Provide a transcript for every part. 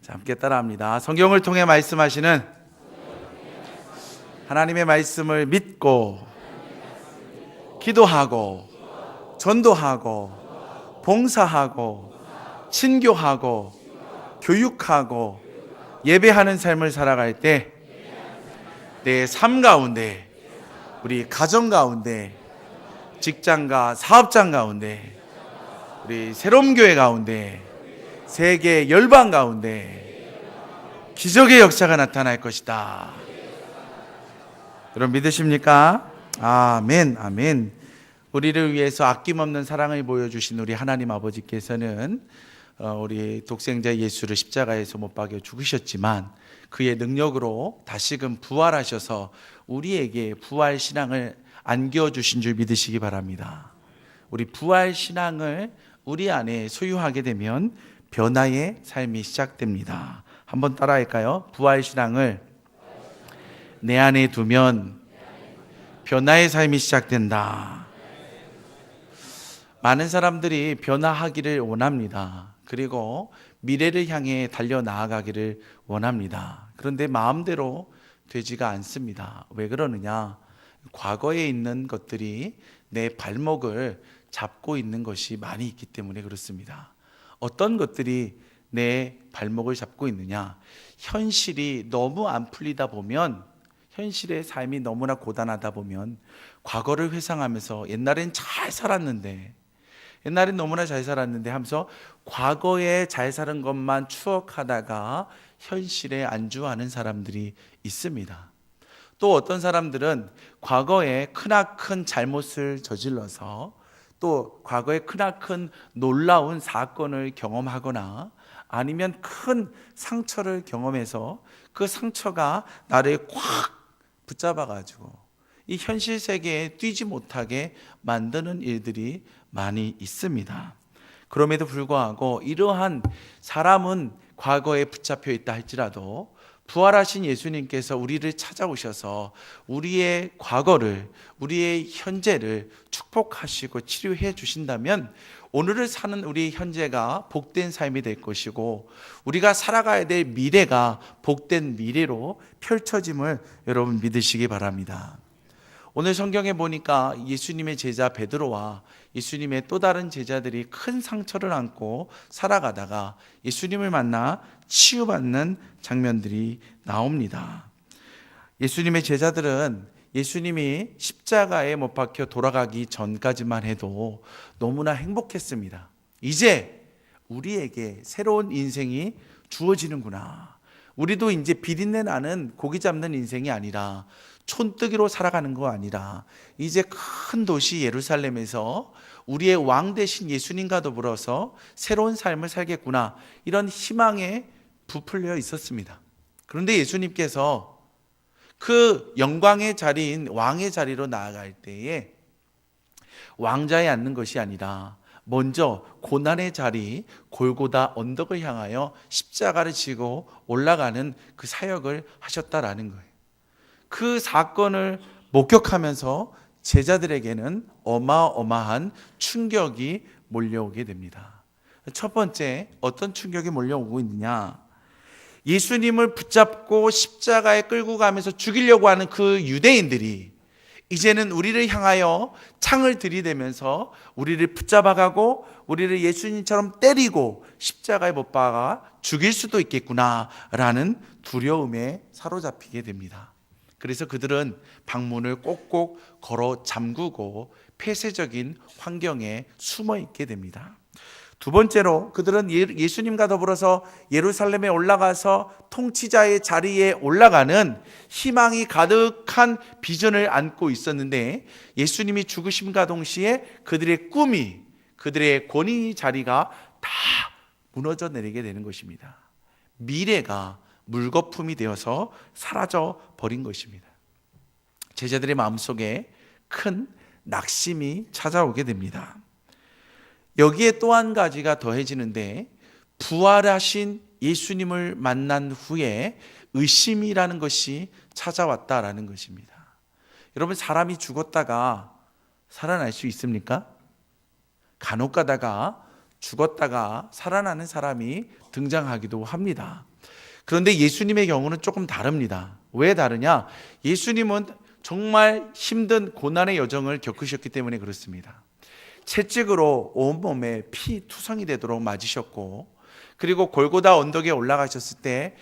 자, 함께 따라합니다. 성경을 통해 말씀하시는 하나님의 말씀을 믿고 기도하고 전도하고 봉사하고 친교하고 교육하고 예배하는 삶을 살아갈 때 내 삶 가운데, 우리 가정 가운데, 직장과 사업장 가운데, 우리 새로운 교회 가운데, 세계 열방 가운데 기적의 역사가 나타날 것이다. 여러분 믿으십니까? 아멘, 아멘. 우리를 위해서 아낌없는 사랑을 보여주신 우리 하나님 아버지께서는 우리 독생자 예수를 십자가에서 못 박여 죽으셨지만 그의 능력으로 다시금 부활하셔서 우리에게 부활 신앙을 안겨주신 줄 믿으시기 바랍니다. 우리 부활 신앙을 우리 안에 소유하게 되면 변화의 삶이 시작됩니다. 한번 따라할까요? 부활 신앙을 내 안에 두면 변화의 삶이 시작된다. 많은 사람들이 변화하기를 원합니다. 그리고 미래를 향해 달려 나아가기를 원합니다. 그런데 마음대로 되지가 않습니다. 왜 그러느냐? 과거에 있는 것들이 내 발목을 잡고 있는 것이 많이 있기 때문에 그렇습니다. 어떤 것들이 내 발목을 잡고 있느냐? 현실이 너무 안 풀리다 보면, 현실의 삶이 너무나 고단하다 보면 과거를 회상하면서 옛날엔 너무나 잘 살았는데 하면서 과거에 잘 사는 것만 추억하다가 현실에 안주하는 사람들이 있습니다. 또 어떤 사람들은 과거에 크나큰 잘못을 저질러서 또 과거에 크나큰 놀라운 사건을 경험하거나 아니면 큰 상처를 경험해서 그 상처가 나를 꽉 붙잡아가지고 이 현실 세계에 뛰지 못하게 만드는 일들이 많이 있습니다. 그럼에도 불구하고 이러한 사람은 과거에 붙잡혀 있다 할지라도 부활하신 예수님께서 우리를 찾아오셔서 우리의 과거를, 우리의 현재를 축복하시고 치료해 주신다면 오늘을 사는 우리 현재가 복된 삶이 될 것이고 우리가 살아가야 될 미래가 복된 미래로 펼쳐짐을 여러분 믿으시기 바랍니다. 오늘 성경에 보니까 예수님의 제자 베드로와 예수님의 또 다른 제자들이 큰 상처를 안고 살아가다가 예수님을 만나 치유받는 장면들이 나옵니다. 예수님의 제자들은 예수님이 십자가에 못 박혀 돌아가기 전까지만 해도 너무나 행복했습니다. 이제 우리에게 새로운 인생이 주어지는구나. 우리도 이제 비린내 나는 고기 잡는 인생이 아니라 촌뜨기로 살아가는 거 아니라 이제 큰 도시 예루살렘에서 우리의 왕 되신 예수님과 더불어서 새로운 삶을 살겠구나, 이런 희망에 부풀려 있었습니다. 그런데 예수님께서 그 영광의 자리인 왕의 자리로 나아갈 때에 왕자에 앉는 것이 아니라 먼저 고난의 자리 골고다 언덕을 향하여 십자가를 지고 올라가는 그 사역을 하셨다라는 거예요. 그 사건을 목격하면서 제자들에게는 어마어마한 충격이 몰려오게 됩니다. 첫 번째, 어떤 충격이 몰려오고 있느냐? 예수님을 붙잡고 십자가에 끌고 가면서 죽이려고 하는 그 유대인들이 이제는 우리를 향하여 창을 들이대면서 우리를 붙잡아가고 우리를 예수님처럼 때리고 십자가에 못 박아 죽일 수도 있겠구나라는 두려움에 사로잡히게 됩니다. 그래서 그들은 방문을 꼭꼭 걸어 잠그고 폐쇄적인 환경에 숨어 있게 됩니다. 두 번째로 그들은 예수님과 더불어서 예루살렘에 올라가서 통치자의 자리에 올라가는 희망이 가득한 비전을 안고 있었는데 예수님이 죽으심과 동시에 그들의 꿈이, 그들의 권위 자리가 다 무너져 내리게 되는 것입니다. 미래가 물거품이 되어서 사라져 버린 것입니다. 제자들의 마음속에 큰 낙심이 찾아오게 됩니다. 여기에 또 한 가지가 더해지는데 부활하신 예수님을 만난 후에 의심이라는 것이 찾아왔다라는 것입니다. 여러분, 사람이 죽었다가 살아날 수 있습니까? 간혹 가다가 죽었다가 살아나는 사람이 등장하기도 합니다. 그런데 예수님의 경우는 조금 다릅니다. 왜 다르냐? 예수님은 정말 힘든 고난의 여정을 겪으셨기 때문에 그렇습니다. 채찍으로 온몸에 피 투성이 되도록 맞으셨고, 그리고 골고다 언덕에 올라가셨을 때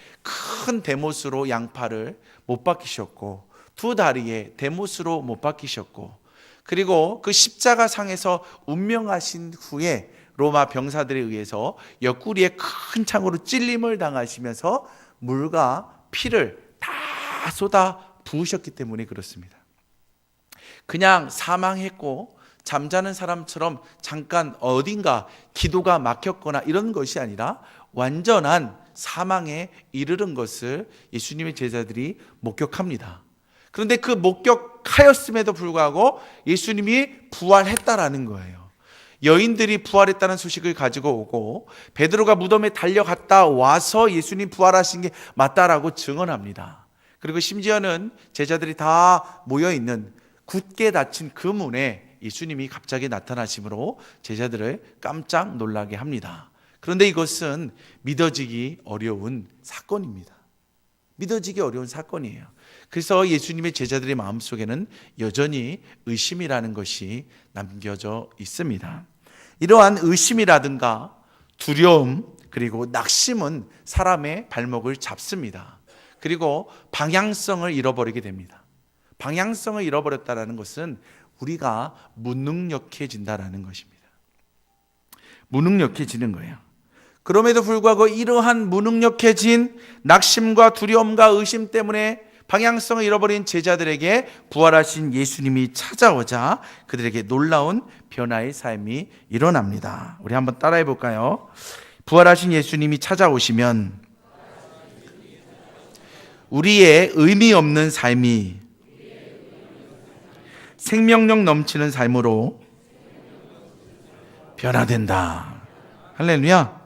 큰 대못으로 양팔을 못 박히셨고, 두 다리에 대못으로 못 박히셨고, 그리고 그 십자가 상에서 운명하신 후에 로마 병사들에 의해서 옆구리에 큰 창으로 찔림을 당하시면서 물과 피를 다 쏟아 부으셨기 때문에 그렇습니다. 그냥 사망했고 잠자는 사람처럼 잠깐 어딘가 기도가 막혔거나 이런 것이 아니라 완전한 사망에 이르는 것을 예수님의 제자들이 목격합니다. 그런데 그 목격하였음에도 불구하고 예수님이 부활했다라는 거예요. 여인들이 부활했다는 소식을 가지고 오고 베드로가 무덤에 달려갔다 와서 예수님 부활하신 게 맞다라고 증언합니다. 그리고 심지어는 제자들이 다 모여있는 굳게 닫힌 그 문에 예수님이 갑자기 나타나심으로 제자들을 깜짝 놀라게 합니다. 그런데 이것은 믿어지기 어려운 사건입니다. 믿어지기 어려운 사건이에요. 그래서 예수님의 제자들의 마음속에는 여전히 의심이라는 것이 남겨져 있습니다. 이러한 의심이라든가 두려움 그리고 낙심은 사람의 발목을 잡습니다. 그리고 방향성을 잃어버리게 됩니다. 방향성을 잃어버렸다는 것은 우리가 무능력해진다는 것입니다. 무능력해지는 거예요. 그럼에도 불구하고 이러한 무능력해진 낙심과 두려움과 의심 때문에 방향성을 잃어버린 제자들에게 부활하신 예수님이 찾아오자 그들에게 놀라운 변화의 삶이 일어납니다. 우리 한번 따라해 볼까요? 부활하신 예수님이 찾아오시면 우리의 의미 없는 삶이 생명력 넘치는 삶으로 변화된다. 할렐루야.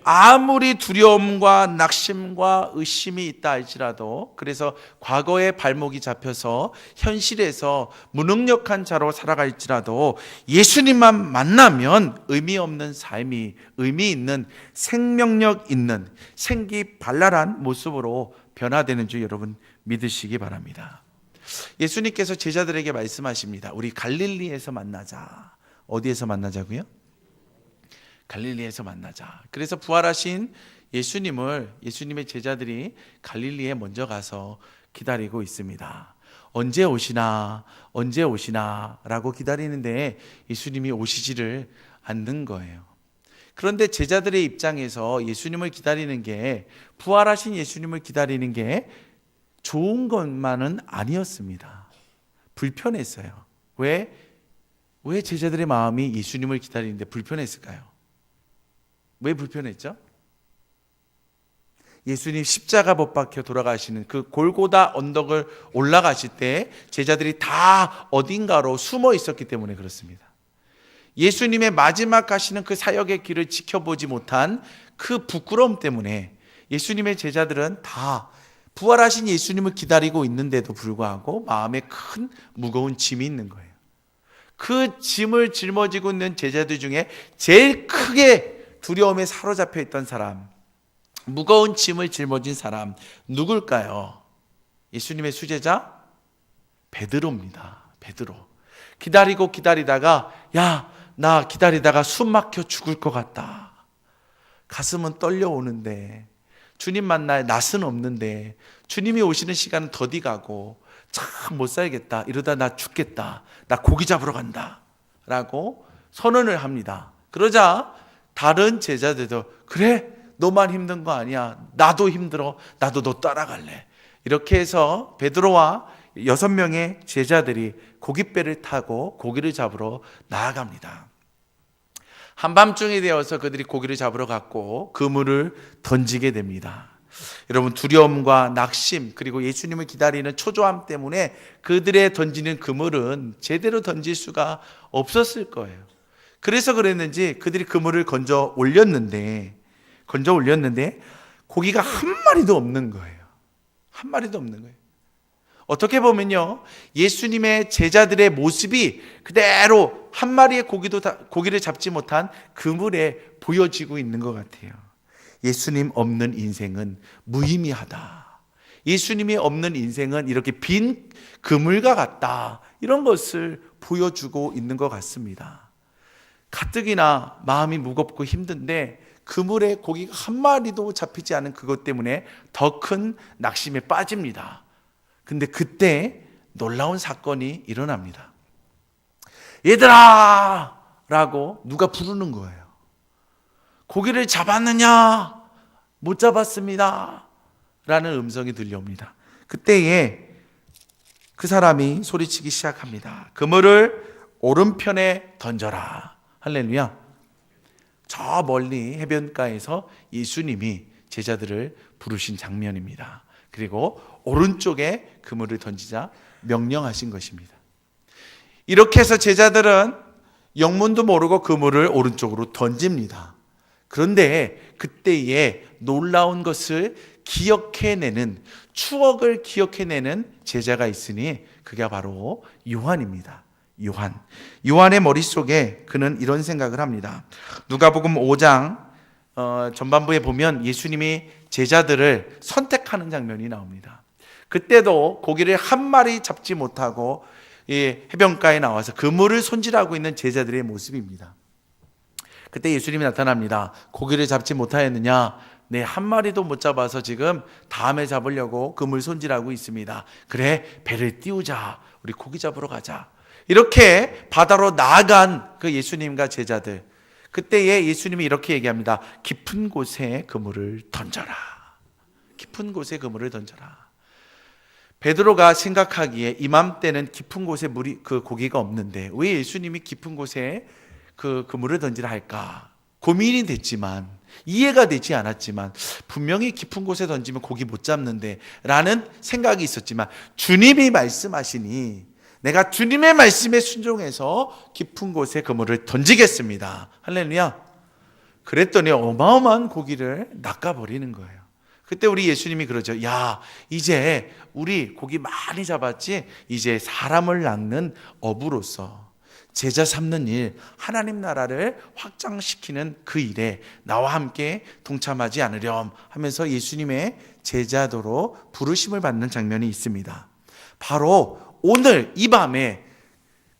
아무리 두려움과 낙심과 의심이 있다 할지라도, 그래서 과거의 발목이 잡혀서 현실에서 무능력한 자로 살아갈지라도 예수님만 만나면 의미 없는 삶이 의미 있는 생명력 있는 생기발랄한 모습으로 변화되는 줄 여러분 믿으시기 바랍니다. 예수님께서 제자들에게 말씀하십니다. 우리 갈릴리에서 만나자. 어디에서 만나자고요? 갈릴리에서 만나자. 그래서 부활하신 예수님의 제자들이 갈릴리에 먼저 가서 기다리고 있습니다. 언제 오시나 라고 기다리는데 예수님이 오시지를 않는 거예요. 그런데 제자들의 입장에서 예수님을 기다리는 게, 부활하신 예수님을 기다리는 게 좋은 것만은 아니었습니다. 불편했어요. 왜 제자들의 마음이 예수님을 기다리는데 불편했을까요? 왜 불편했죠? 예수님 십자가 못 박혀 돌아가시는 그 골고다 언덕을 올라가실 때 제자들이 다 어딘가로 숨어 있었기 때문에 그렇습니다. 예수님의 마지막 가시는 그 사역의 길을 지켜보지 못한 그 부끄러움 때문에 예수님의 제자들은 다 부활하신 예수님을 기다리고 있는데도 불구하고 마음에 큰 무거운 짐이 있는 거예요. 그 짐을 짊어지고 있는 제자들 중에 제일 크게 두려움에 사로잡혀 있던 사람, 무거운 짐을 짊어진 사람 누굴까요? 예수님의 수제자 베드로입니다. 베드로. 기다리다가 나 기다리다가 숨 막혀 죽을 것 같다. 가슴은 떨려오는데 주님 만날 낯은 없는데 주님이 오시는 시간은 더디 가고 참 못 살겠다. 이러다 나 죽겠다. 나 고기 잡으러 간다. 라고 선언을 합니다. 그러자 다른 제자들도 그래 너만 힘든 거 아니야. 나도 힘들어. 나도 너 따라갈래. 이렇게 해서 베드로와 6명의 제자들이 고깃배를 타고 고기를 잡으러 나아갑니다. 한밤중이 되어서 그들이 고기를 잡으러 갔고 그물을 던지게 됩니다. 여러분, 두려움과 낙심 그리고 예수님을 기다리는 초조함 때문에 그들의 던지는 그물은 제대로 던질 수가 없었을 거예요. 그래서 그랬는지 그들이 그물을 건져 올렸는데 고기가 한 마리도 없는 거예요. 한 마리도 없는 거예요. 어떻게 보면요, 예수님의 제자들의 모습이 그대로 한 마리의 고기를 잡지 못한 그물에 보여지고 있는 것 같아요. 예수님 없는 인생은 무의미하다. 예수님이 없는 인생은 이렇게 빈 그물과 같다. 이런 것을 보여주고 있는 것 같습니다. 가뜩이나 마음이 무겁고 힘든데 그물에 고기가 한 마리도 잡히지 않은 그것 때문에 더 큰 낙심에 빠집니다. 근데 그때 놀라운 사건이 일어납니다. 얘들아! 라고 누가 부르는 거예요. 고기를 잡았느냐? 못 잡았습니다. 라는 음성이 들려옵니다. 그때에 그 사람이 소리치기 시작합니다. 그물을 오른편에 던져라. 할렐루야. 저 멀리 해변가에서 예수님이 제자들을 부르신 장면입니다. 그리고 오른쪽에 그물을 던지자 명령하신 것입니다. 이렇게 해서 제자들은 영문도 모르고 그물을 오른쪽으로 던집니다. 그런데 그때에 놀라운 것을 기억해내는, 추억을 기억해내는 제자가 있으니 그게 바로 요한입니다. 요한의 머릿속에 그는 이런 생각을 합니다. 누가복음 5장 전반부에 보면 예수님이 제자들을 선택하는 장면이 나옵니다. 그때도 고기를 한 마리 잡지 못하고 해변가에 나와서 그물을 손질하고 있는 제자들의 모습입니다. 그때 예수님이 나타납니다. 고기를 잡지 못하였느냐? 네, 한 마리도 못 잡아서 지금 다음에 잡으려고 그물 손질하고 있습니다. 그래, 배를 띄우자. 우리 고기 잡으러 가자. 이렇게 바다로 나아간 그 예수님과 제자들, 그때에 예수님이 이렇게 얘기합니다. 깊은 곳에 그물을 던져라. 깊은 곳에 그물을 던져라. 베드로가 생각하기에 이맘때는 깊은 곳에 고기가 없는데 왜 예수님이 깊은 곳에 그 그물을 던지라 할까? 고민이 됐지만, 이해가 되지 않았지만, 분명히 깊은 곳에 던지면 고기 못 잡는데 라는 생각이 있었지만, 주님이 말씀하시니 내가 주님의 말씀에 순종해서 깊은 곳에 그물을 던지겠습니다. 할렐루야. 그랬더니 어마어마한 고기를 낚아버리는 거예요. 그때 우리 예수님이 그러죠. 야, 이제 우리 고기 많이 잡았지? 이제 사람을 낚는 어부로서 제자 삼는 일, 하나님 나라를 확장시키는 그 일에 나와 함께 동참하지 않으렴 하면서 예수님의 제자도로 부르심을 받는 장면이 있습니다. 바로 오늘 이 밤에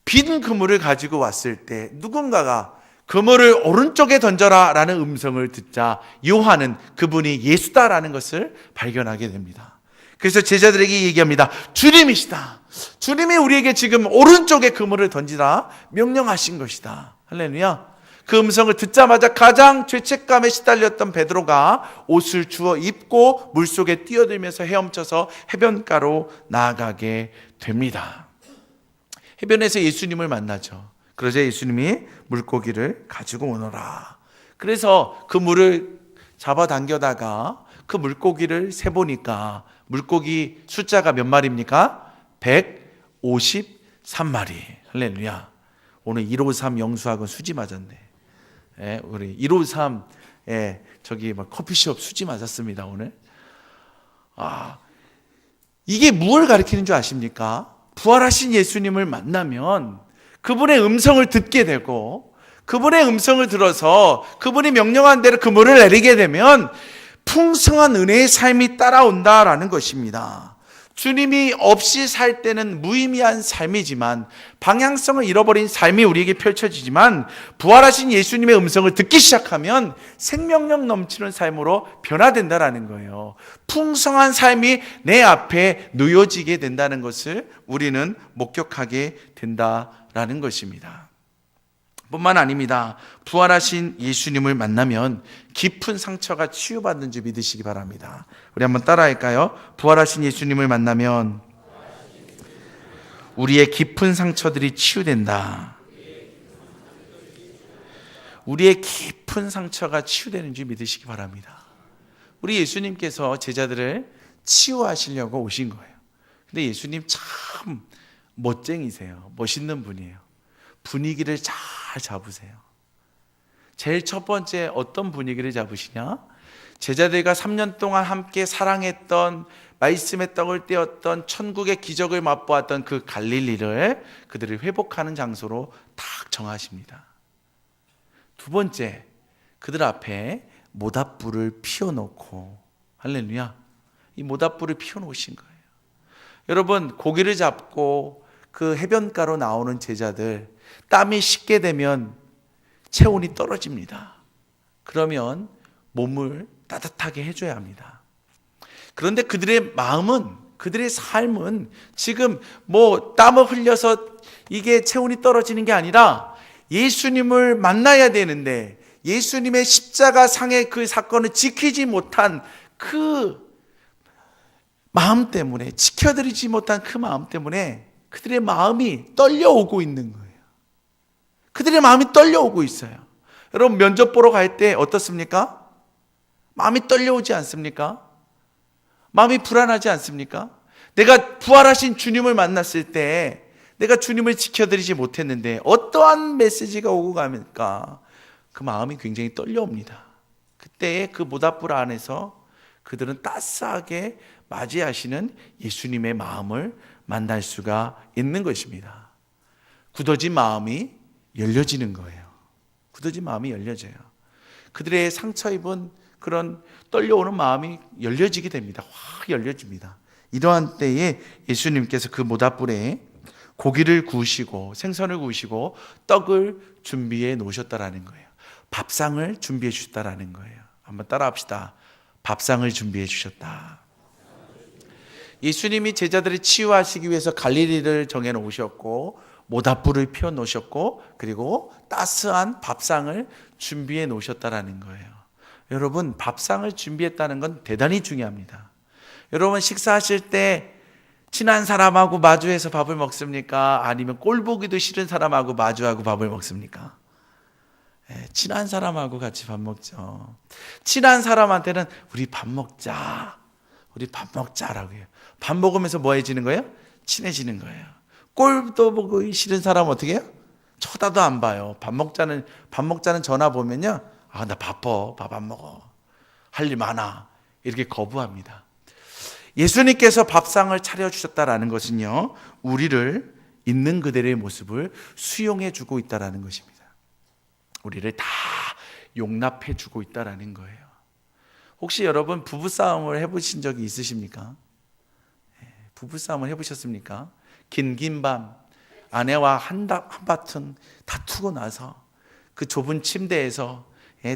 빈 그물을 가지고 왔을 때 누군가가 그물을 오른쪽에 던져라 라는 음성을 듣자 요한은 그분이 예수다라는 것을 발견하게 됩니다. 그래서 제자들에게 얘기합니다. 주님이시다. 주님이 우리에게 지금 오른쪽에 그물을 던지라 명령하신 것이다. 할렐루야. 그 음성을 듣자마자 가장 죄책감에 시달렸던 베드로가 옷을 주워 입고 물속에 뛰어들면서 헤엄쳐서 해변가로 나아가게 됩니다. 해변에서 예수님을 만나죠. 그러자 예수님이 물고기를 가지고 오너라. 그래서 그 물을 잡아당겨다가 그 물고기를 세보니까 물고기 숫자가 몇 마리입니까? 153마리. 할렐루야. 오늘 153 영수학은 수지 맞았네. 예, 우리 153 저기 막 커피숍 수지 맞았습니다 오늘. 이게 무엇을 가리키는 줄 아십니까? 부활하신 예수님을 만나면 그분의 음성을 듣게 되고 그분의 음성을 들어서 그분이 명령한 대로 그물을 내리게 되면 풍성한 은혜의 삶이 따라온다라는 것입니다. 주님이 없이 살 때는 무의미한 삶이지만 방향성을 잃어버린 삶이 우리에게 펼쳐지지만 부활하신 예수님의 음성을 듣기 시작하면 생명력 넘치는 삶으로 변화된다라는 거예요. 풍성한 삶이 내 앞에 놓여지게 된다는 것을 우리는 목격하게 된다라는 것입니다. 뿐만 아닙니다. 부활하신 예수님을 만나면 깊은 상처가 치유받는 줄 믿으시기 바랍니다. 우리 한번 따라할까요? 부활하신 예수님을 만나면 우리의 깊은 상처들이 치유된다. 우리의 깊은 상처가 치유되는 줄 믿으시기 바랍니다. 우리 예수님께서 제자들을 치유하시려고 오신 거예요. 근데 예수님 참 멋쟁이세요. 멋있는 분이에요. 분위기를 잘 잡으세요. 제일 첫 번째 어떤 분위기를 잡으시냐? 제자들과 3년 동안 함께 사랑했던, 말씀의 떡을 떼었던, 천국의 기적을 맛보았던 그 갈릴리를 그들을 회복하는 장소로 딱 정하십니다. 두 번째, 그들 앞에 모닥불을 피워놓고, 할렐루야, 이 모닥불을 피워놓으신 거예요. 여러분, 고기를 잡고 그 해변가로 나오는 제자들, 땀이 식게 되면 체온이 떨어집니다. 그러면 몸을 따뜻하게 해줘야 합니다. 그런데 그들의 마음은, 그들의 삶은 지금 땀을 흘려서 이게 체온이 떨어지는 게 아니라 예수님을 만나야 되는데, 예수님의 십자가 상의 그 사건을 지키지 못한 그 마음 때문에, 지켜드리지 못한 그 마음 때문에 그들의 마음이 떨려오고 있는 거예요. 그들의 마음이 떨려오고 있어요. 여러분, 면접 보러 갈 때 어떻습니까? 마음이 떨려오지 않습니까? 마음이 불안하지 않습니까? 내가 부활하신 주님을 만났을 때 내가 주님을 지켜드리지 못했는데 어떠한 메시지가 오고 가니까 그 마음이 굉장히 떨려옵니다. 그때의 그 모닥불 안에서 그들은 따스하게 맞이하시는 예수님의 마음을 만날 수가 있는 것입니다. 굳어진 마음이 열려지는 거예요. 굳어진 마음이 열려져요. 그들의 상처 입은 그런 떨려오는 마음이 열려지게 됩니다. 확 열려집니다. 이러한 때에 예수님께서 그 모닥불에 고기를 구우시고 생선을 구우시고 떡을 준비해 놓으셨다라는 거예요. 밥상을 준비해 주셨다라는 거예요. 한번 따라 합시다. 밥상을 준비해 주셨다. 예수님이 제자들을 치유하시기 위해서 갈릴리를 정해 놓으셨고 모닥불을 피워 놓으셨고 그리고 따스한 밥상을 준비해 놓으셨다라는 거예요. 여러분, 밥상을 준비했다는 건 대단히 중요합니다. 여러분, 식사하실 때 친한 사람하고 마주해서 밥을 먹습니까? 아니면 꼴보기도 싫은 사람하고 마주하고 밥을 먹습니까? 친한 사람하고 같이 밥 먹죠. 친한 사람한테는 우리 밥 먹자, 우리 밥 먹자라고 해요. 밥 먹으면서 뭐 해지는 거예요? 친해지는 거예요. 꼴도 보기 싫은 사람은 어떻게 해요? 쳐다도 안 봐요. 밥 먹자는 전화 보면요, 아, 나 바빠, 밥 안 먹어, 할 일 많아, 이렇게 거부합니다. 예수님께서 밥상을 차려주셨다라는 것은요, 우리를 있는 그대로의 모습을 수용해 주고 있다라는 것입니다. 우리를 다 용납해 주고 있다라는 거예요. 혹시 여러분 부부싸움을 해보신 적이 있으십니까? 부부싸움을 해보셨습니까? 긴 밤 아내와 한바탕 다투고 나서 그 좁은 침대에서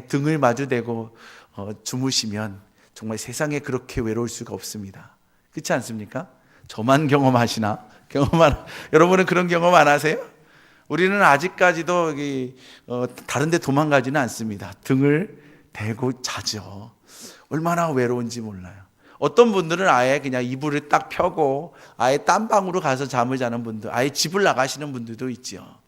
등을 마주대고 주무시면 정말 세상에 그렇게 외로울 수가 없습니다. 그렇지 않습니까? 저만 경험하시나? 여러분은 그런 경험 안 하세요? 우리는 아직까지도 다른 데 도망가지는 않습니다. 등을 대고 자죠. 얼마나 외로운지 몰라요. 어떤 분들은 아예 그냥 이불을 딱 펴고 아예 딴방으로 가서 잠을 자는 분들, 아예 집을 나가시는 분들도 있죠.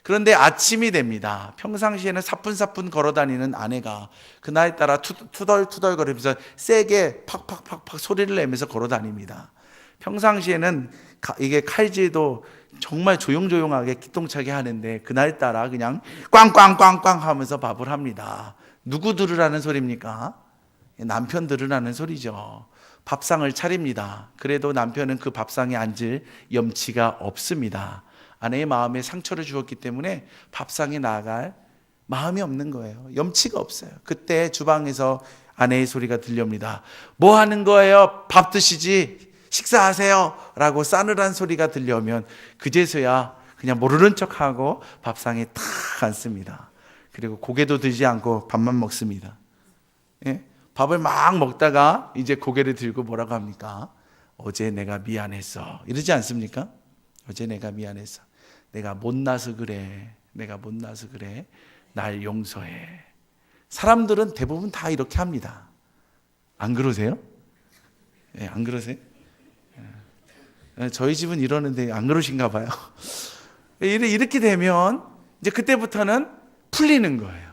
그런데 아침이 됩니다. 평상시에는 사뿐사뿐 걸어다니는 아내가 그날따라 투덜투덜 거리면서 세게 팍팍팍팍 소리를 내면서 걸어다닙니다. 평상시에는 이게 칼질도 정말 조용조용하게 기똥차게 하는데 그날따라 그냥 꽝꽝꽝꽝 하면서 밥을 합니다. 누구 들으라는 소리입니까? 남편 들으라는 소리죠. 밥상을 차립니다. 그래도 남편은 그 밥상에 앉을 염치가 없습니다. 아내의 마음에 상처를 주었기 때문에 밥상에 나아갈 마음이 없는 거예요. 염치가 없어요. 그때 주방에서 아내의 소리가 들려옵니다. 뭐 하는 거예요? 밥 드시지, 식사하세요 라고 싸늘한 소리가 들려오면 그제서야 그냥 모르는 척하고 밥상에 탁 앉습니다. 그리고 고개도 들지 않고 밥만 먹습니다. 예? 밥을 막 먹다가 이제 고개를 들고 뭐라고 합니까? 어제 내가 미안했어, 이러지 않습니까? 어제 내가 미안했어. 내가 못나서 그래. 내가 못나서 그래. 날 용서해. 사람들은 대부분 다 이렇게 합니다. 안 그러세요? 네, 안 그러세요? 네, 저희 집은 이러는데 안 그러신가 봐요. 이렇게 되면 이제 그때부터는 풀리는 거예요.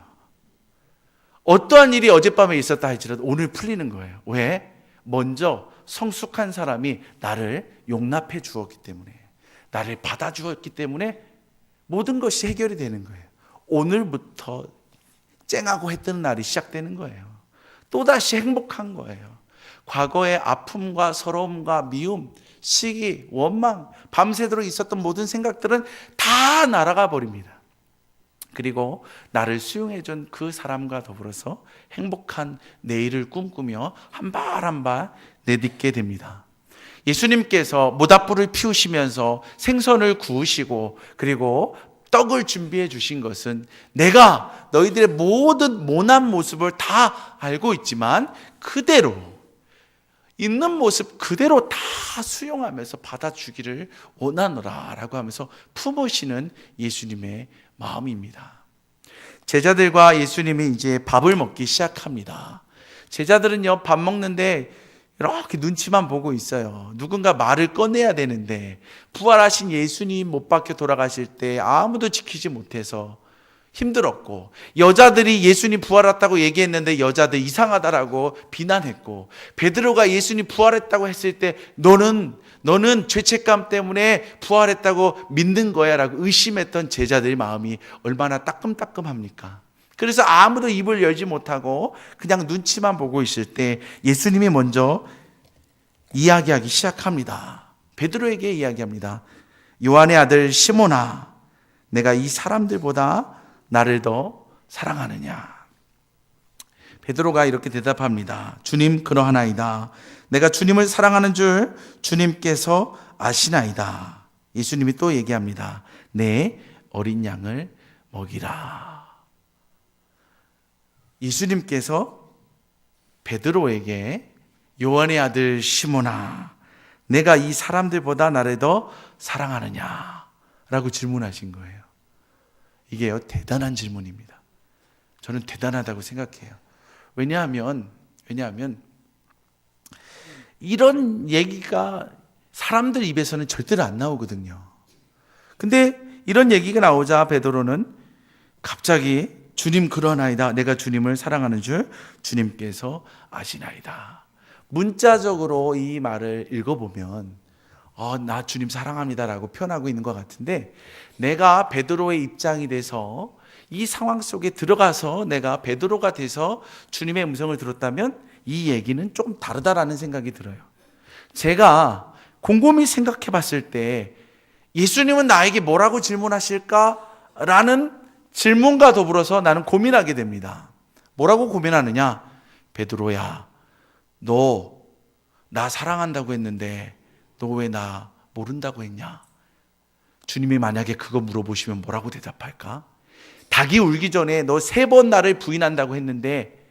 어떠한 일이 어젯밤에 있었다 할지라도 오늘 풀리는 거예요. 왜? 먼저 성숙한 사람이 나를 용납해 주었기 때문에, 나를 받아주었기 때문에 모든 것이 해결이 되는 거예요. 오늘부터 쨍하고 해 뜨는 날이 시작되는 거예요. 또다시 행복한 거예요. 과거의 아픔과 서러움과 미움, 시기, 원망, 밤새도록 있었던 모든 생각들은 다 날아가 버립니다. 그리고 나를 수용해 준 그 사람과 더불어서 행복한 내일을 꿈꾸며 한 발 한 발 내딛게 됩니다. 예수님께서 모닥불을 피우시면서 생선을 구우시고 그리고 떡을 준비해 주신 것은 내가 너희들의 모든 모난 모습을 다 알고 있지만 그대로 있는 모습 그대로 다 수용하면서 받아주기를 원하노라 라고 하면서 품으시는 예수님의 마음입니다. 제자들과 예수님이 이제 밥을 먹기 시작합니다. 제자들은요, 밥 먹는데 이렇게 눈치만 보고 있어요. 누군가 말을 꺼내야 되는데 부활하신 예수님 못 박혀 돌아가실 때 아무도 지키지 못해서 힘들었고, 여자들이 예수님 부활했다고 얘기했는데 여자들 이상하다라고 비난했고, 베드로가 예수님 부활했다고 했을 때 너는 죄책감 때문에 부활했다고 믿는 거야 라고 의심했던 제자들의 마음이 얼마나 따끔따끔합니까? 그래서 아무도 입을 열지 못하고 그냥 눈치만 보고 있을 때 예수님이 먼저 이야기하기 시작합니다. 베드로에게 이야기합니다. 요한의 아들 시몬아, 내가 이 사람들보다 나를 더 사랑하느냐? 베드로가 이렇게 대답합니다. 주님, 그러하나이다. 내가 주님을 사랑하는 줄 주님께서 아시나이다. 예수님이 또 얘기합니다. 내 어린 양을 먹이라. 예수님께서 베드로에게 요한의 아들 시몬아, 내가 이 사람들보다 나를 더 사랑하느냐? 라고 질문하신 거예요. 이게요, 대단한 질문입니다. 저는 대단하다고 생각해요. 왜냐하면 이런 얘기가 사람들 입에서는 절대로 안 나오거든요. 근데 이런 얘기가 나오자 베드로는 갑자기 주님, 그러하나이다. 내가 주님을 사랑하는 줄 주님께서 아시나이다. 문자적으로 이 말을 읽어보면 나 주님 사랑합니다라고 표현하고 있는 것 같은데, 내가 베드로의 입장이 돼서 이 상황 속에 들어가서 내가 베드로가 돼서 주님의 음성을 들었다면 이 얘기는 좀 다르다라는 생각이 들어요. 제가 곰곰이 생각해 봤을 때 예수님은 나에게 뭐라고 질문하실까라는 질문과 더불어서 나는 고민하게 됩니다. 뭐라고 고민하느냐? 베드로야, 너 나 사랑한다고 했는데 너 왜 나 모른다고 했냐? 주님이 만약에 그거 물어보시면 뭐라고 대답할까? 닭이 울기 전에 너 3번 나를 부인한다고 했는데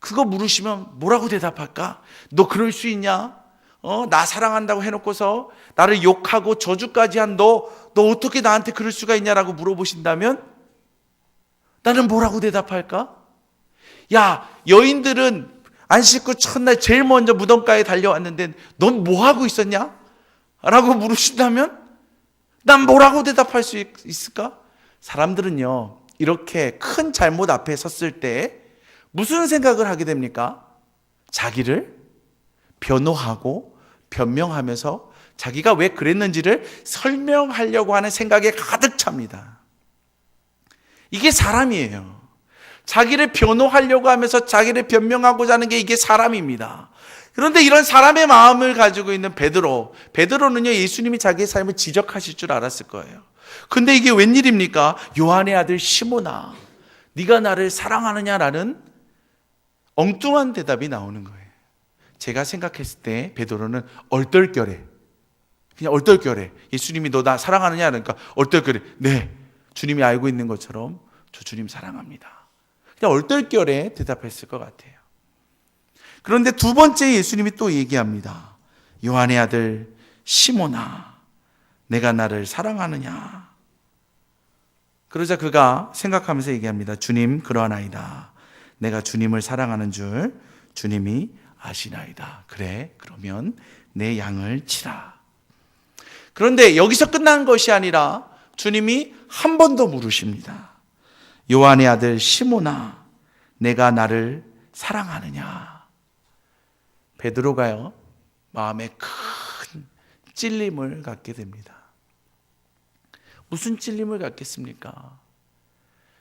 그거 물으시면 뭐라고 대답할까? 너 그럴 수 있냐? 나 사랑한다고 해놓고서 나를 욕하고 저주까지 한 너 어떻게 나한테 그럴 수가 있냐라고 물어보신다면 나는 뭐라고 대답할까? 야, 여인들은 안 씻고 첫날 제일 먼저 무덤가에 달려왔는데 넌 뭐 하고 있었냐? 라고 물으신다면 난 뭐라고 대답할 수 있을까? 사람들은요, 이렇게 큰 잘못 앞에 섰을 때 무슨 생각을 하게 됩니까? 자기를 변호하고 변명하면서 자기가 왜 그랬는지를 설명하려고 하는 생각에 가득 찹니다. 이게 사람이에요. 자기를 변호하려고 하면서 자기를 변명하고자 하는 게 이게 사람입니다. 그런데 이런 사람의 마음을 가지고 있는 베드로는요, 예수님이 자기의 삶을 지적하실 줄 알았을 거예요. 근데 이게 웬일입니까? 요한의 아들 시몬아, 네가 나를 사랑하느냐라는 엉뚱한 대답이 나오는 거예요. 제가 생각했을 때 베드로는 얼떨결에, 그냥 얼떨결에 예수님이 너 나 사랑하느냐? 그러니까 얼떨결에 네, 주님이 알고 있는 것처럼 저 주님 사랑합니다. 그냥 얼떨결에 대답했을 것 같아요. 그런데 두 번째 예수님이 또 얘기합니다. 요한의 아들 시몬아, 내가 나를 사랑하느냐? 그러자 그가 생각하면서 얘기합니다. 주님, 그러하나이다. 내가 주님을 사랑하는 줄 주님이 아시나이다. 그래, 그러면 내 양을 치라. 그런데 여기서 끝난 것이 아니라 주님이 한 번 더 물으십니다. 요한의 아들 시몬아, 내가 나를 사랑하느냐? 베드로가요, 마음에 큰 찔림을 갖게 됩니다. 무슨 찔림을 갖겠습니까?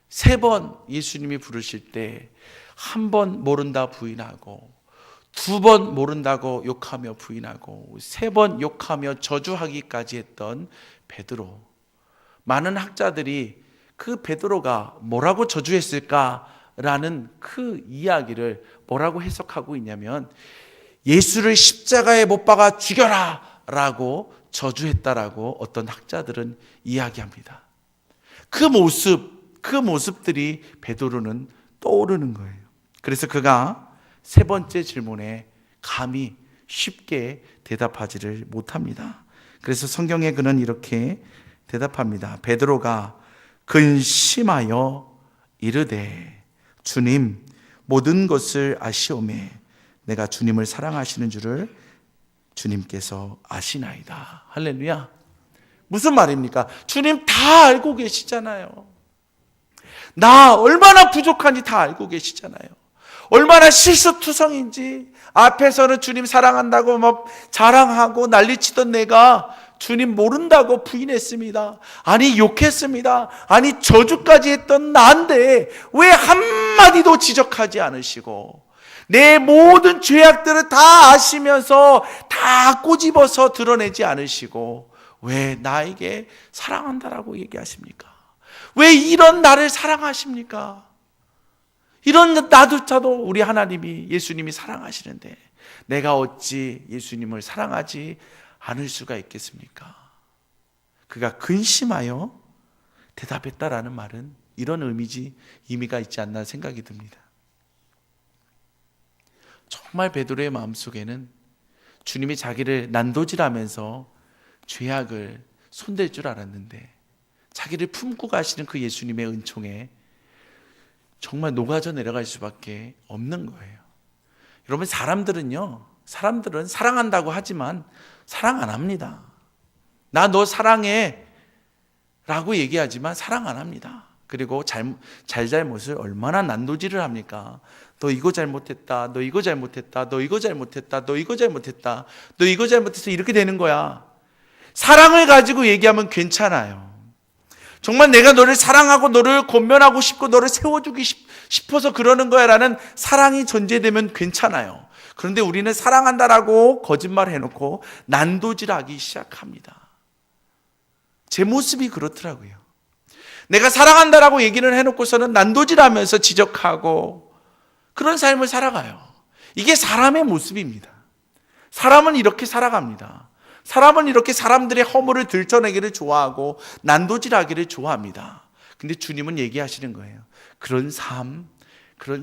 3번 예수님이 부르실 때 한 번 모른다 부인하고, 2번 모른다고 욕하며 부인하고, 3번 욕하며 저주하기까지 했던 베드로. 많은 학자들이 그 베드로가 뭐라고 저주했을까라는 그 이야기를 뭐라고 해석하고 있냐면 예수를 십자가에 못 박아 죽여라 라고 저주했다라고 어떤 학자들은 이야기합니다. 그 모습들이 베드로는 떠오르는 거예요. 그래서 그가 세 번째 질문에 감히 쉽게 대답하지를 못합니다. 그래서 성경에 그는 이렇게 대답합니다. 베드로가 근심하여 이르되 주님 모든 것을 아시오매 내가 주님을 사랑하시는 줄을 주님께서 아시나이다. 할렐루야. 무슨 말입니까? 주님 다 알고 계시잖아요. 나 얼마나 부족한지 다 알고 계시잖아요. 얼마나 실수투성인지 앞에서는 주님 사랑한다고 막 자랑하고 난리치던 내가 주님 모른다고 부인했습니다. 아니 욕했습니다. 아니 저주까지 했던 나인데 왜 한마디도 지적하지 않으시고 내 모든 죄악들을 다 아시면서 다 꼬집어서 드러내지 않으시고 왜 나에게 사랑한다라고 얘기하십니까? 왜 이런 나를 사랑하십니까? 이런 나조차도 우리 하나님이 예수님이 사랑하시는데 내가 어찌 예수님을 사랑하지 않을 수가 있겠습니까? 그가 근심하여 대답했다라는 말은 이런 의미가 있지 않나 생각이 듭니다. 정말 베드로의 마음속에는 주님이 자기를 난도질하면서 죄악을 손댈 줄 알았는데 자기를 품고 가시는 그 예수님의 은총에 정말 녹아져 내려갈 수밖에 없는 거예요. 여러분 사람들은 사랑한다고 하지만 사랑 안 합니다. 나 너 사랑해 라고 얘기하지만 사랑 안 합니다. 그리고 잘못을 얼마나 난도질을 합니까? 너 이거 잘못했다. 너 이거 잘못했다. 너 이거 잘못했다. 너 이거 잘못했다. 너 이거 잘못해서 이렇게 되는 거야. 사랑을 가지고 얘기하면 괜찮아요. 정말 내가 너를 사랑하고 너를 권면하고 싶고 너를 세워주기 싶어서 그러는 거야 라는 사랑이 전제되면 괜찮아요. 그런데 우리는 사랑한다라고 거짓말 해놓고 난도질하기 시작합니다. 제 모습이 그렇더라고요. 내가 사랑한다라고 얘기를 해놓고서는 난도질하면서 지적하고 그런 삶을 살아가요. 이게 사람의 모습입니다. 사람은 이렇게 살아갑니다. 사람은 이렇게 사람들의 허물을 들춰내기를 좋아하고 난도질하기를 좋아합니다. 근데 주님은 얘기하시는 거예요. 그런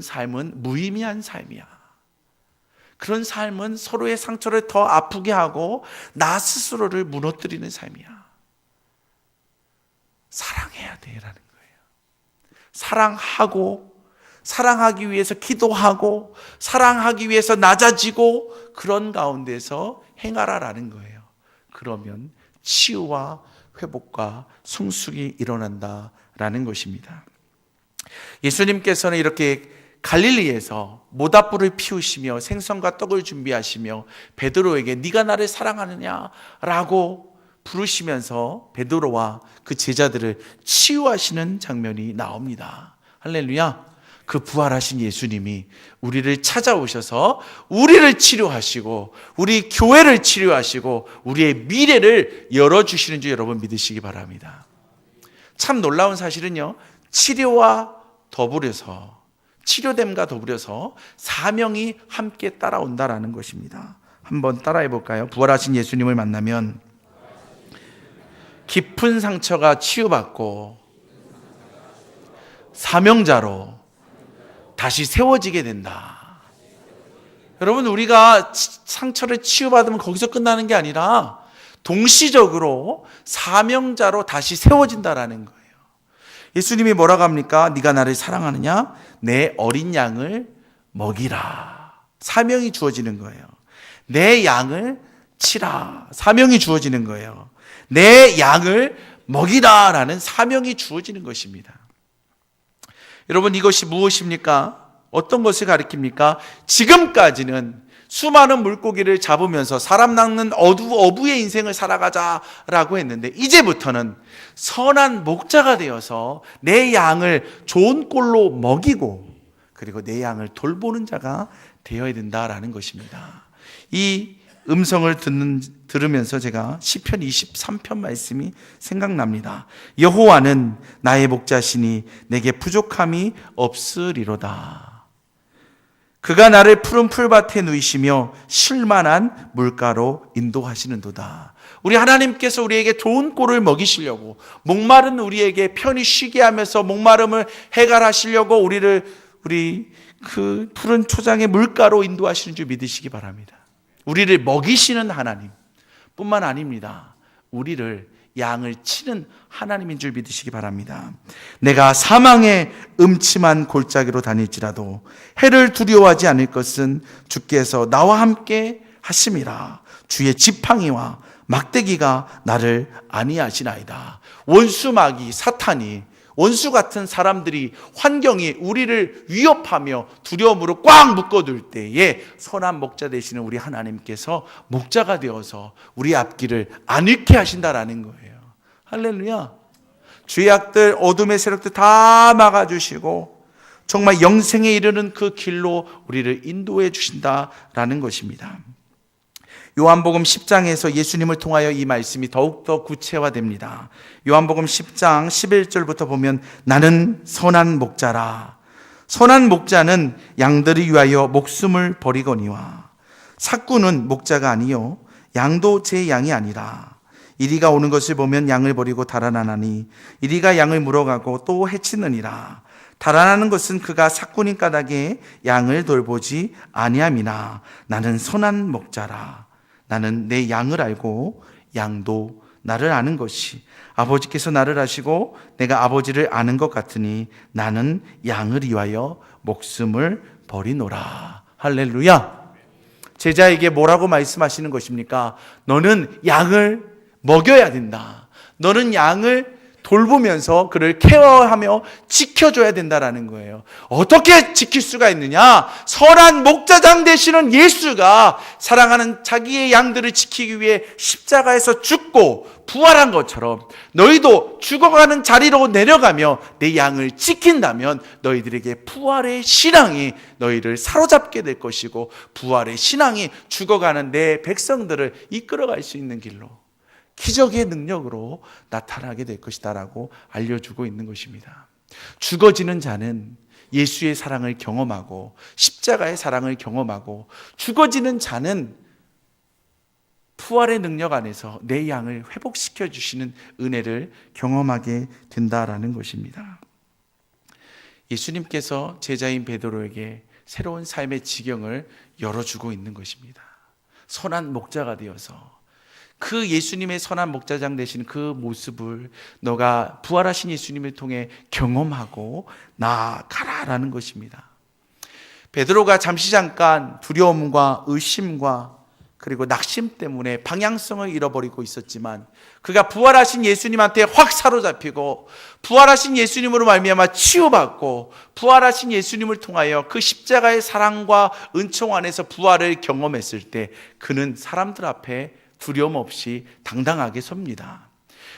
삶은 무의미한 삶이야. 그런 삶은 서로의 상처를 더 아프게 하고 나 스스로를 무너뜨리는 삶이야. 사랑해야 돼라는 거예요. 사랑하기 위해서 기도하고 사랑하기 위해서 낮아지고 그런 가운데서 행하라라는 거예요. 그러면 치유와 회복과 성숙이 일어난다라는 것입니다. 예수님께서는 이렇게 갈릴리에서 모닥불을 피우시며 생선과 떡을 준비하시며 베드로에게 네가 나를 사랑하느냐라고 부르시면서 베드로와 그 제자들을 치유하시는 장면이 나옵니다. 할렐루야. 그 부활하신 예수님이 우리를 찾아오셔서 우리를 치료하시고 우리 교회를 치료하시고 우리의 미래를 열어주시는 줄 여러분 믿으시기 바랍니다. 참 놀라운 사실은요, 치료됨과 더불어서 사명이 함께 따라온다라는 것입니다. 한번 따라해 볼까요? 부활하신 예수님을 만나면 깊은 상처가 치유받고 사명자로 다시 세워지게 된다. 여러분, 우리가 상처를 치유받으면 거기서 끝나는 게 아니라 동시적으로 사명자로 다시 세워진다라는 거예요. 예수님이 뭐라고 합니까? 네가 나를 사랑하느냐? 내 어린 양을 먹이라. 사명이 주어지는 거예요. 내 양을 치라. 사명이 주어지는 거예요. 내 양을 먹이라라는 사명이 주어지는 것입니다. 여러분, 이것이 무엇입니까? 어떤 것을 가리킵니까? 지금까지는 수많은 물고기를 잡으면서 사람 낚는 어부의 인생을 살아가자라고 했는데 이제부터는 선한 목자가 되어서 내 양을 좋은 꼴로 먹이고 그리고 내 양을 돌보는 자가 되어야 된다라는 것입니다. 이 음성을 들으면서 제가 시편 23편 말씀이 생각납니다. 여호와는 나의 목자시니 내게 부족함이 없으리로다. 그가 나를 푸른 풀밭에 누이시며 쉴만한 물가로 인도하시는도다. 우리 하나님께서 우리에게 좋은 꼴을 먹이시려고, 목마른 우리에게 편히 쉬게 하면서 목마름을 해결하시려고 우리 그 푸른 초장의 물가로 인도하시는 줄 믿으시기 바랍니다. 우리를 먹이시는 하나님 뿐만 아닙니다. 우리를 양을 치는 하나님인 줄 믿으시기 바랍니다. 내가 사망의 음침한 골짜기로 다닐지라도 해를 두려워하지 않을 것은 주께서 나와 함께 하심이라. 주의 지팡이와 막대기가 나를 안위하시나이다. 원수 마귀 사탄이, 원수 같은 사람들이, 환경이 우리를 위협하며 두려움으로 꽉 묶어둘 때에 선한 목자 되시는 우리 하나님께서 목자가 되어서 우리 앞길을 안익게 하신다라는 거예요. 할렐루야. 죄악들, 어둠의 세력들 다 막아주시고 정말 영생에 이르는 그 길로 우리를 인도해 주신다라는 것입니다. 요한복음 10장에서 예수님을 통하여 이 말씀이 더욱더 구체화됩니다. 요한복음 10장 11절부터 보면 나는 선한 목자라. 선한 목자는 양들을 위하여 목숨을 버리거니와 삭구는 목자가 아니요 양도 제 양이 아니라. 이리가 오는 것을 보면 양을 버리고 달아나나니 이리가 양을 물어가고 또 해치느니라. 달아나는 것은 그가 삭구님 까닭에 양을 돌보지 아니함이나 나는 선한 목자라. 나는 내 양을 알고 양도 나를 아는 것이 아버지께서 나를 아시고 내가 아버지를 아는 것 같으니 나는 양을 위하여 목숨을 버리노라. 할렐루야. 제자에게 뭐라고 말씀하시는 것입니까? 너는 양을 먹여야 된다. 너는 양을 돌보면서 그를 케어하며 지켜줘야 된다라는 거예요. 어떻게 지킬 수가 있느냐? 선한 목자장 되시는 예수가 사랑하는 자기의 양들을 지키기 위해 십자가에서 죽고 부활한 것처럼 너희도 죽어가는 자리로 내려가며 내 양을 지킨다면 너희들에게 부활의 신앙이 너희를 사로잡게 될 것이고 부활의 신앙이 죽어가는 내 백성들을 이끌어갈 수 있는 길로, 기적의 능력으로 나타나게 될 것이다라고 알려주고 있는 것입니다. 죽어지는 자는 예수의 사랑을 경험하고 십자가의 사랑을 경험하고, 죽어지는 자는 부활의 능력 안에서 내 양을 회복시켜 주시는 은혜를 경험하게 된다라는 것입니다. 예수님께서 제자인 베드로에게 새로운 삶의 지경을 열어주고 있는 것입니다. 선한 목자가 되어서 그 예수님의 선한 목자장 되신 그 모습을 너가 부활하신 예수님을 통해 경험하고 나아가라라는 것입니다. 베드로가 잠깐 두려움과 의심과 그리고 낙심 때문에 방향성을 잃어버리고 있었지만 그가 부활하신 예수님한테 확 사로잡히고 부활하신 예수님으로 말미암아 치유받고 부활하신 예수님을 통하여 그 십자가의 사랑과 은총 안에서 부활을 경험했을 때 그는 사람들 앞에 두려움 없이 당당하게 섭니다.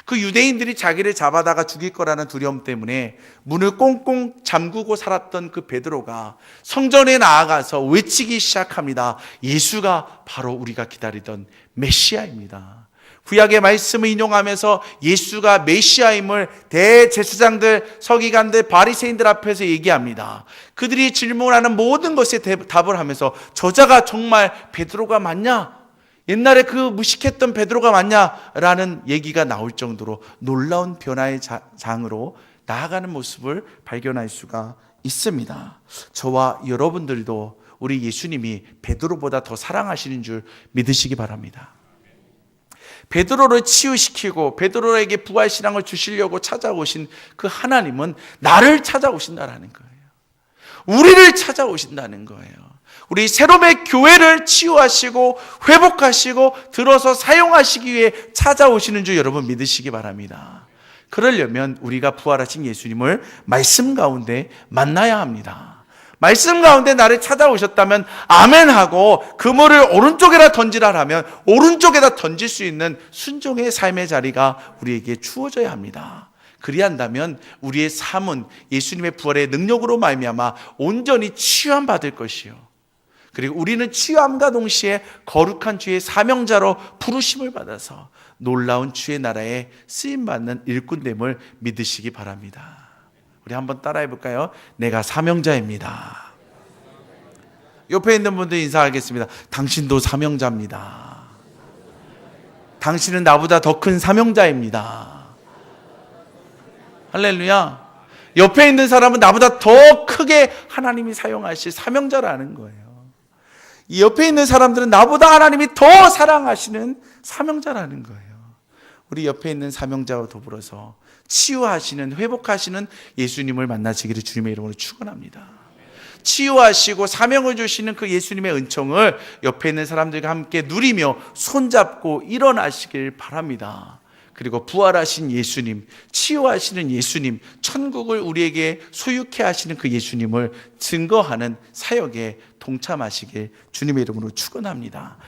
그 유대인들이 자기를 잡아다가 죽일 거라는 두려움 때문에 문을 꽁꽁 잠그고 살았던 그 베드로가 성전에 나아가서 외치기 시작합니다. 예수가 바로 우리가 기다리던 메시아입니다. 구약의 말씀을 인용하면서 예수가 메시아임을 대제사장들, 서기관들, 바리새인들 앞에서 얘기합니다. 그들이 질문하는 모든 것에 답을 하면서 저자가 정말 베드로가 맞냐? 옛날에 그 무식했던 베드로가 맞냐라는 얘기가 나올 정도로 놀라운 변화의 장으로 나아가는 모습을 발견할 수가 있습니다. 저와 여러분들도 우리 예수님이 베드로보다 더 사랑하시는 줄 믿으시기 바랍니다. 베드로를 치유시키고 베드로에게 부활신앙을 주시려고 찾아오신 그 하나님은 나를 찾아오신다는 거예요. 우리를 찾아오신다는 거예요. 우리 새롬의 교회를 치유하시고 회복하시고 들어서 사용하시기 위해 찾아오시는 줄 여러분 믿으시기 바랍니다. 그러려면 우리가 부활하신 예수님을 말씀 가운데 만나야 합니다. 말씀 가운데 나를 찾아오셨다면 아멘하고 그물을 오른쪽에다 던지라라면 오른쪽에다 던질 수 있는 순종의 삶의 자리가 우리에게 주어져야 합니다. 그리한다면 우리의 삶은 예수님의 부활의 능력으로 말미암아 온전히 치유함 받을 것이요, 그리고 우리는 치유함과 동시에 거룩한 주의 사명자로 부르심을 받아서 놀라운 주의 나라에 쓰임받는 일꾼됨을 믿으시기 바랍니다. 우리 한번 따라해 볼까요? 내가 사명자입니다. 옆에 있는 분들 인사하겠습니다. 당신도 사명자입니다. 당신은 나보다 더 큰 사명자입니다. 할렐루야. 옆에 있는 사람은 나보다 더 크게 하나님이 사용하실 사명자라는 거예요. 이 옆에 있는 사람들은 나보다 하나님이 더 사랑하시는 사명자라는 거예요. 우리 옆에 있는 사명자와 더불어서 치유하시는, 회복하시는 예수님을 만나시기를 주님의 이름으로 축원합니다. 치유하시고 사명을 주시는 그 예수님의 은총을 옆에 있는 사람들과 함께 누리며 손잡고 일어나시길 바랍니다. 그리고 부활하신 예수님, 치유하시는 예수님, 천국을 우리에게 소유케 하시는 그 예수님을 증거하는 사역에 동참하시길 주님의 이름으로 축원합니다.